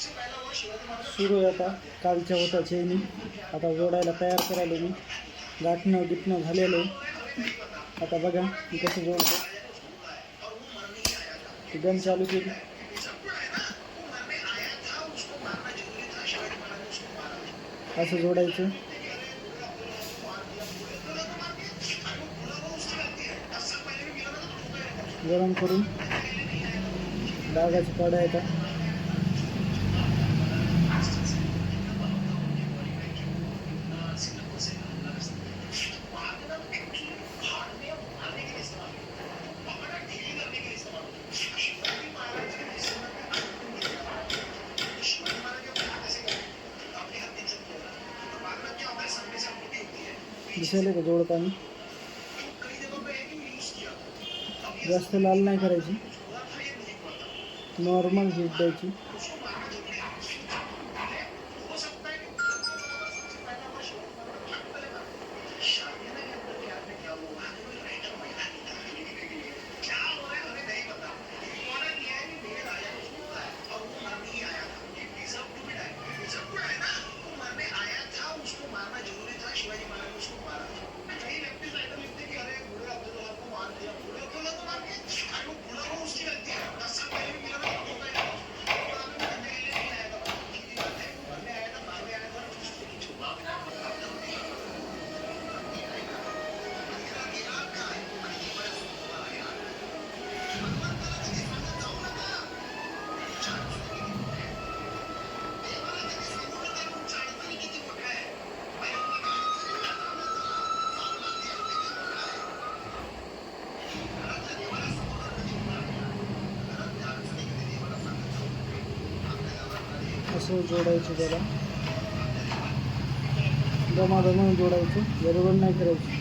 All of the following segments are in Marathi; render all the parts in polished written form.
सुरू आहे आता कालच्या होता चेनी आता जोडायला तयार करायला मी गाठणं गिटणं झालेलं आहे. आता बघा मी कसं जोडतो. ती गन चालू केली. असं जोडायचं. गरम करून डागाची काढा येतात. दिसायला का जोडताना जास्त लाल नाही करायची, नॉर्मल हीट द्यायची. असं जोडायचं त्याला, दमादमाने जोडायचं, गडबड नाही करायची.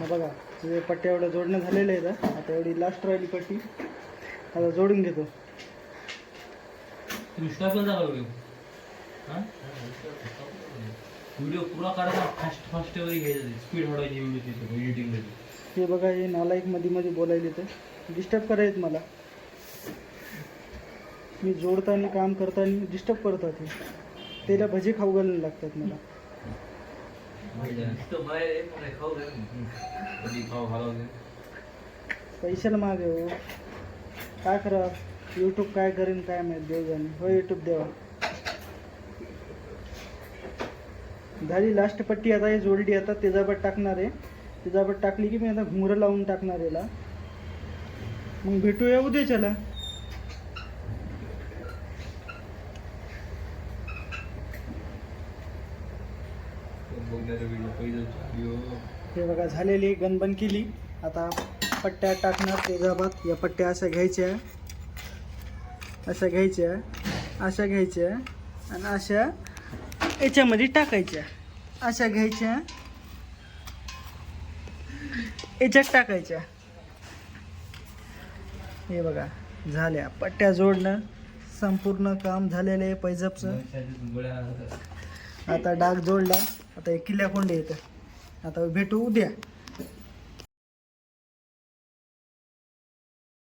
बघा ते पट्ट्या एवढ्या जोडणं झालेलं आहे. आता एवढी लास्ट राहिली पट्टी, आता जोडून घेतो. व्हिडिओ पुरा काढायचा, फास्ट फास्ट वगैरे घ्यायचं, स्पीड वाढवायची एडिटिंगमध्ये. हे बघा हे नालायक मध्ये मध्ये बोलायले तर डिस्टर्ब करायचं मला. मी जोडताना काम करताना डिस्टर्ब करतात. त्याला भजी खाऊ घालायला लागतात मला. पैशाला मागे हो, काय करा. यूट्यूब काय करेन काय माहित, देव जाणे. हो यूट्यूब देवा. झाली लास्ट पट्टी. आता हे जोडली. आता तेजाबत टाकणार आहे. तेजाबत टाकली की मी आता घुंगरं लावून टाकणार याला. मग भेटूया उद्याच्याला. हे बघा झालेली गन बंद केली. आता पट्ट्या टाकणार तेजाबात. या पट्ट्या अशा घ्यायच्या, अशा घ्यायच्या, अशा घ्यायच्या आणि अशा याच्यामध्ये टाकायच्या. अशा घ्यायच्या, याच्यात टाकायच्या. हे बघा झाल्या पट्ट्या जोडणं. संपूर्ण काम झालेलं आहे पैजपचं. आता डाग जोडला. आता एक किल्ल्या कोंडे येतं. आता भेटू उद्या.